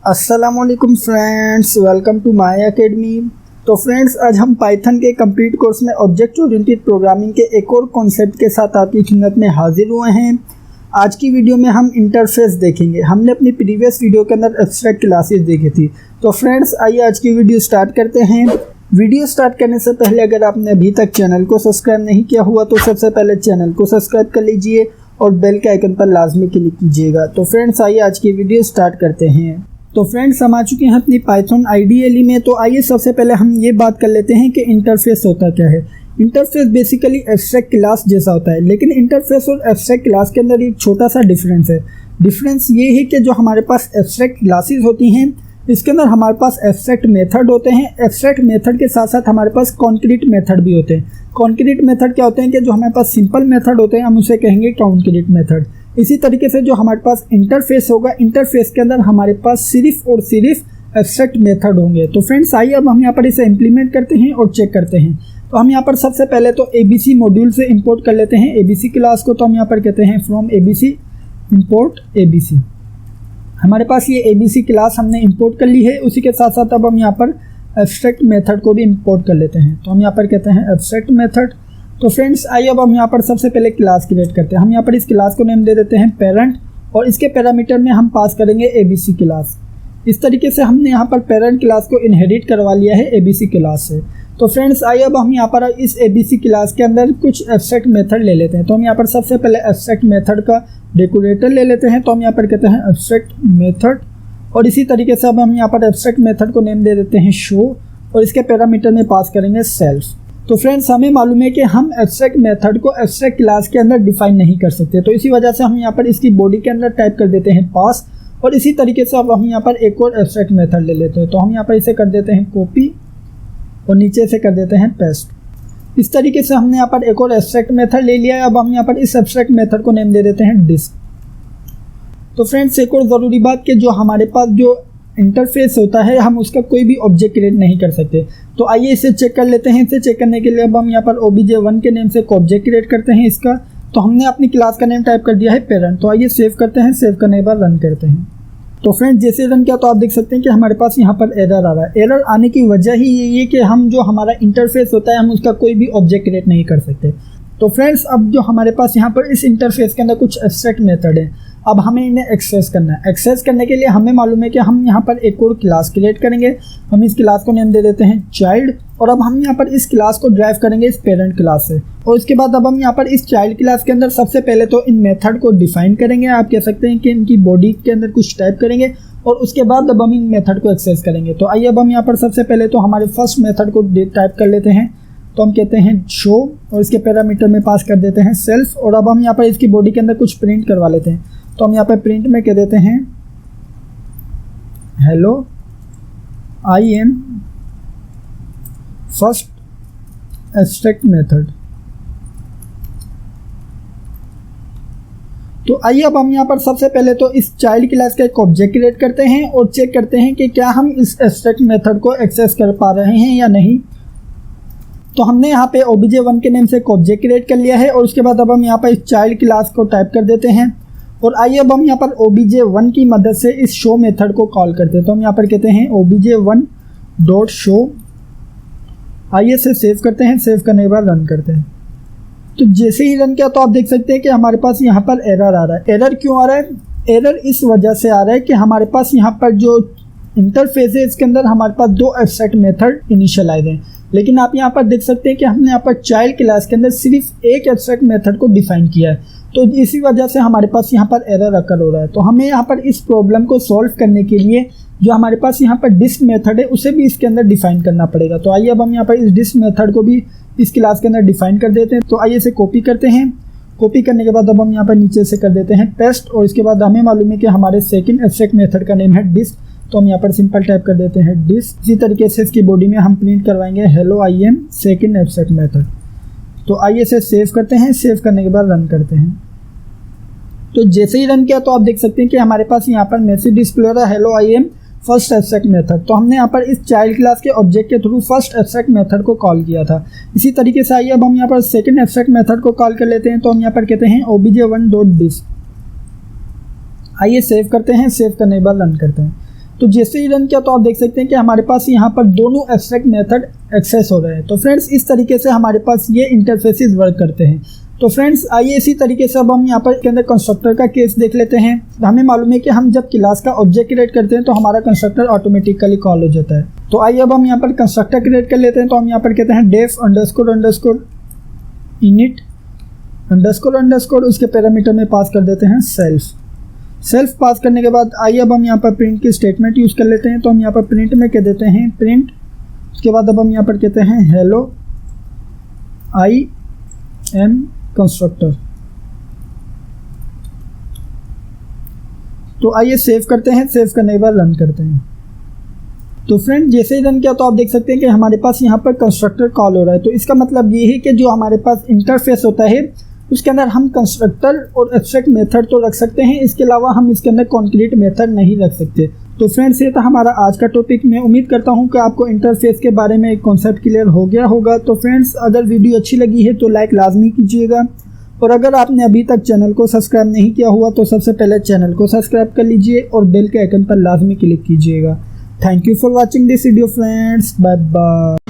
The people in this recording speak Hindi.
अस्सलामुअलैकुम friends, welcome to my academy. तो फ्रेंड्स, आज हम पाइथन के कंप्लीट कोर्स में ऑब्जेक्ट ओरिएंटेड प्रोग्रामिंग के एक और कॉन्सेप्ट के साथ आपकी खिदमत में हाजिर हुए हैं। आज की वीडियो में हम इंटरफेस देखेंगे। हमने अपनी प्रीवियस वीडियो के अंदर एब्स्ट्रैक्ट क्लासेस देखी थी। तो फ्रेंड्स, आइए आज की वीडियो स्टार्ट करते हैं। वीडियो स्टार्ट करने से पहले अगर आपने अभी तक चैनल को सब्सक्राइब नहीं किया हुआ तो सबसे पहले चैनल को सब्सक्राइब कर लीजिए और बेल के आइकन पर लाजमी क्लिक कीजिएगा। तो फ्रेंड्स, आइए आज की वीडियो स्टार्ट करते हैं। तो फ्रेंड्स, हम आ चुके हैं अपनी पाइथन आईडीएलई में। तो आइए सबसे पहले हम ये बात कर लेते हैं कि इंटरफेस होता क्या है। इंटरफेस बेसिकली एब्स्ट्रैक्ट क्लास जैसा होता है, लेकिन इंटरफेस और एब्स्ट्रैक्ट क्लास के अंदर एक छोटा सा डिफरेंस है। डिफरेंस ये है कि जो हमारे पास एब्स्ट्रैक्ट क्लासेस होती हैं, इसके अंदर हमारे पास एब्स्ट्रैक्ट मेथड होते हैं। एब्स्ट्रैक्ट मेथड के साथ साथ हमारे पास कॉन्क्रीट मेथड भी होते हैं। कॉन्क्रीट मेथड क्या होते हैं कि जो हमारे पास सिंपल मेथड होते हैं, हम उसे कहेंगे कॉन्क्रीट मेथड। इसी तरीके से जो हमारे पास इंटरफेस होगा, इंटरफेस के अंदर हमारे पास सिर्फ और सिर्फ एब्स्ट्रैक्ट मेथड होंगे। तो फ्रेंड्स, आइए अब हम यहाँ पर इसे इम्प्लीमेंट करते हैं और चेक करते हैं। तो हम यहाँ पर सबसे पहले तो एबीसी मॉड्यूल से इंपोर्ट कर लेते हैं एबीसी क्लास को। तो हम यहाँ पर कहते हैं फ्रॉम एबीसी इंपोर्ट एबीसी। हमारे पास ये एबीसी क्लास हमने इंपोर्ट कर ली है। उसी के साथ साथ अब हम यहाँ पर एब्स्ट्रैक्ट मेथड को भी इंपोर्ट कर लेते हैं। तो हम यहाँ पर कहते हैं एब्स्ट्रैक्ट मेथड। तो फ्रेंड्स, आइए अब हम यहाँ पर सबसे पहले क्लास क्रिएट करते हैं। हम यहाँ पर इस क्लास को नेम दे देते हैं पेरेंट और इसके पैरामीटर में हम पास करेंगे एबीसी क्लास। इस तरीके से हमने यहाँ पर पेरेंट क्लास को इनहेरिट करवा लिया है एबीसी क्लास से। तो फ्रेंड्स, आइए अब हम यहाँ पर इस एबीसी क्लास के अंदर कुछ एब्स्ट्रैक्ट मेथड ले लेते हैं। तो हम यहाँ पर सबसे पहले एब्स्ट्रैक्ट मेथड का डेकोरेटर ले लेते हैं। तो हम यहाँ पर कहते हैं एब्स्ट्रैक्ट मेथड और इसी तरीके से अब हम यहाँ पर एब्स्ट्रैक्ट मेथड को नेम दे देते हैं शो और इसके पैरामीटर में पास करेंगे सेल्फ। तो फ्रेंड्स, हमें मालूम है कि हम एब्स्ट्रैक्ट मेथड को एब्स्ट्रैक्ट क्लास के अंदर डिफाइन नहीं कर सकते। तो इसी वजह से हम यहाँ पर इसकी बॉडी के अंदर टाइप कर देते हैं पास और इसी तरीके से अब हम यहाँ पर एक और एब्स्ट्रैक्ट मेथड ले लेते हैं। तो हम यहाँ पर इसे कर देते हैं कॉपी और नीचे से कर देते हैं पेस्ट। इस तरीके से हमने यहाँ पर एक और एब्स्ट्रैक्ट मेथड ले लिया है। अब हम यहाँ पर इस एब्स्ट्रैक्ट मेथड को नेम दे देते हैं डिस्क। तो फ्रेंड्स, एक और ज़रूरी बात कि जो हमारे पास जो इंटरफेस होता है, हम उसका कोई भी ऑब्जेक्ट क्रिएट नहीं कर सकते। तो आइए इसे चेक कर लेते हैं। इसे चेक करने के लिए अब हम यहाँ पर obj1 के नेम से एक ऑब्जेक्ट क्रिएट करते हैं इसका। तो हमने अपनी क्लास का नेम टाइप कर दिया है पेरेंट। तो आइए सेव करते हैं। सेव करने के बाद रन करते हैं। तो फ्रेंड्स, जैसे रन किया तो आप देख सकते हैं कि हमारे पास यहाँ पर एरर आ रहा है। एरर आने की वजह ही यही है कि हम जो हमारा इंटरफेस होता है, हम उसका कोई भी ऑब्जेक्ट क्रिएट नहीं कर सकते। तो फ्रेंड्स, अब जो हमारे पास यहाँ पर इस इंटरफेस के अंदर कुछ एब्स्ट्रैक्ट मेथड है, अब हमें इन्हें एक्सेस करना है। एक्सेस करने के लिए हमें मालूम है कि हम यहाँ पर एक और क्लास क्रिएट करेंगे। हम इस क्लास को नेम दे देते हैं चाइल्ड और अब हम यहाँ पर इस क्लास को ड्राइव करेंगे इस पेरेंट क्लास से। और इसके बाद अब हम यहाँ पर इस चाइल्ड क्लास के अंदर सबसे पहले तो इन मेथड को डिफाइन करेंगे। आप कह सकते हैं कि इनकी बॉडी के अंदर कुछ टाइप करेंगे और उसके बाद अब हम इन मेथड को एक्सेस करेंगे। तो आइए अब हम यहाँ पर सबसे पहले तो हमारे फर्स्ट मेथड को टाइप कर लेते हैं। तो हम कहते हैं शो और इसके पैरामीटर में पास कर देते हैं सेल्फ और अब हम यहाँ पर इसकी बॉडी के अंदर कुछ प्रिंट करवा लेते हैं। तो हम यहाँ पर प्रिंट में कह देते हैं hello I am first abstract method. तो आइए अब हम यहाँ पर सबसे पहले तो इस चाइल्ड क्लास का एक ऑब्जेक्ट क्रिएट करते हैं और चेक करते हैं कि क्या हम इस एब्स्ट्रैक्ट मेथड को एक्सेस कर पा रहे हैं या नहीं। तो हमने यहाँ पे obj1 के नेम से एक ऑब्जेक्ट क्रिएट कर लिया है और उसके बाद अब हम यहाँ पर इस चाइल्ड क्लास को टाइप कर देते हैं और आइए अब हम यहाँ पर obj1 की मदद से इस शो मेथड को कॉल करते हैं। तो हम यहाँ पर कहते हैं obj1 डॉट शो। आइए इसे सेव करते हैं। सेव करने के बाद रन करते हैं। तो जैसे ही रन किया तो आप देख सकते हैं कि हमारे पास यहाँ पर एरर आ रहा है। एरर क्यों आ रहा है? एरर इस वजह से आ रहा है कि हमारे पास यहाँ पर जो इंटरफेस है, इसके अंदर हमारे पास दो एब्स्ट्रैक्ट मेथड इनिशियलाइज हैं, लेकिन आप यहाँ पर देख सकते हैं कि हमने यहाँ पर चाइल्ड क्लास के अंदर सिर्फ एक एब्स्ट्रैक्ट मेथड को डिफाइन किया है। तो इसी वजह से हमारे पास यहाँ पर एरर अकर हो रहा है। तो हमें यहाँ पर इस प्रॉब्लम को सॉल्व करने के लिए जो हमारे पास यहाँ पर डिस्क मेथड है, उसे भी इसके अंदर डिफाइन करना पड़ेगा। तो आइए अब हम यहाँ पर इस डिस्क मेथड को भी इस क्लास के अंदर डिफाइन कर देते हैं। तो आइए इसे कॉपी करते हैं। कॉपी करने के बाद अब हम यहाँ पर नीचे से कर देते हैं पेस्ट और इसके बाद हमें मालूम है कि हमारे सेकंड एब्स्ट्रैक्ट मेथड का नेम है डिस्क। तो हम यहाँ पर सिंपल टाइप कर देते हैं डिस्क। इसी तरीके से इसकी बॉडी में हम प्रिंट करवाएंगे hello I am second abstract method. तो आइए इसे सेव करते हैं। सेव करने के बाद रन करते हैं। तो जैसे ही रन किया तो आप देख सकते हैं कि हमारे पास यहाँ पर मैसेज डिस्प्ले हो रहा है hello I am first abstract method. तो हमने यहाँ पर इस चाइल्ड क्लास के ऑब्जेक्ट के थ्रू फर्स्ट एब्स्ट्रैक्ट मेथड को कॉल किया था। इसी तरीके से आइए अब हम यहाँ पर सेकंड एब्स्ट्रैक्ट मेथड को कॉल कर लेते हैं। तो हम यहाँ पर कहते हैं obj1 डॉट डिस्क। आइए सेव करते हैं। सेव करने के बाद रन करते हैं। तो जैसे ही रन किया तो आप देख सकते हैं कि हमारे पास यहाँ पर दोनों एब्स्ट्रैक्ट मेथड एक्सेस हो रहे हैं। तो फ्रेंड्स इस तरीके से हमारे पास ये इंटरफेसेस वर्क करते हैं। तो फ्रेंड्स आइए इसी तरीके से अब हम यहाँ पर के अंदर कंस्ट्रक्टर का केस देख लेते हैं। हमें मालूम है कि हम जब क्लास का ऑब्जेक्ट क्रिएट करते हैं तो हमारा कंस्ट्रक्टर ऑटोमेटिकली कॉल हो जाता है। तो आइए अब हम यहाँ पर कंस्ट्रक्टर क्रिएट कर लेते हैं। तो हम यहाँ पर कहते हैं डेफ अंडरस्कोर इनिट अंडरस्कोर उसके पैरामीटर में पास कर देते हैं सेल्फ पास करने के बाद आइए अब हम यहाँ पर प्रिंट की स्टेटमेंट यूज़ कर लेते हैं। तो हम यहाँ पर प्रिंट में कह देते हैं प्रिंट, उसके बाद अब हम यहाँ पर कहते हैं हेलो आई एम कंस्ट्रक्टर। तो आइए सेव करते हैं, सेव करने के बाद रन करते हैं। तो फ्रेंड जैसे ही रन किया तो आप देख सकते हैं कि हमारे पास यहाँ पर कंस्ट्रक्टर कॉल हो रहा है। तो इसका मतलब ये है कि जो हमारे पास इंटरफेस होता है उसके अंदर हम कंस्ट्रक्टर और एब्स्ट्रैक्ट मेथड तो रख सकते हैं, इसके अलावा हम इसके अंदर कॉन्क्रीट मेथड नहीं रख सकते। तो फ्रेंड्स ये था हमारा आज का टॉपिक। मैं उम्मीद करता हूँ कि आपको इंटरफेस के बारे में एक कॉन्सेप्ट क्लियर हो गया होगा। तो फ्रेंड्स अगर वीडियो अच्छी लगी है तो लाइक लाजमी कीजिएगा, और अगर आपने अभी तक चैनल को सब्सक्राइब नहीं किया हुआ तो सबसे पहले चैनल को सब्सक्राइब कर लीजिए और बेल के आइकन पर लाजमी क्लिक कीजिएगा। Thank you for watching this video friends, bye bye.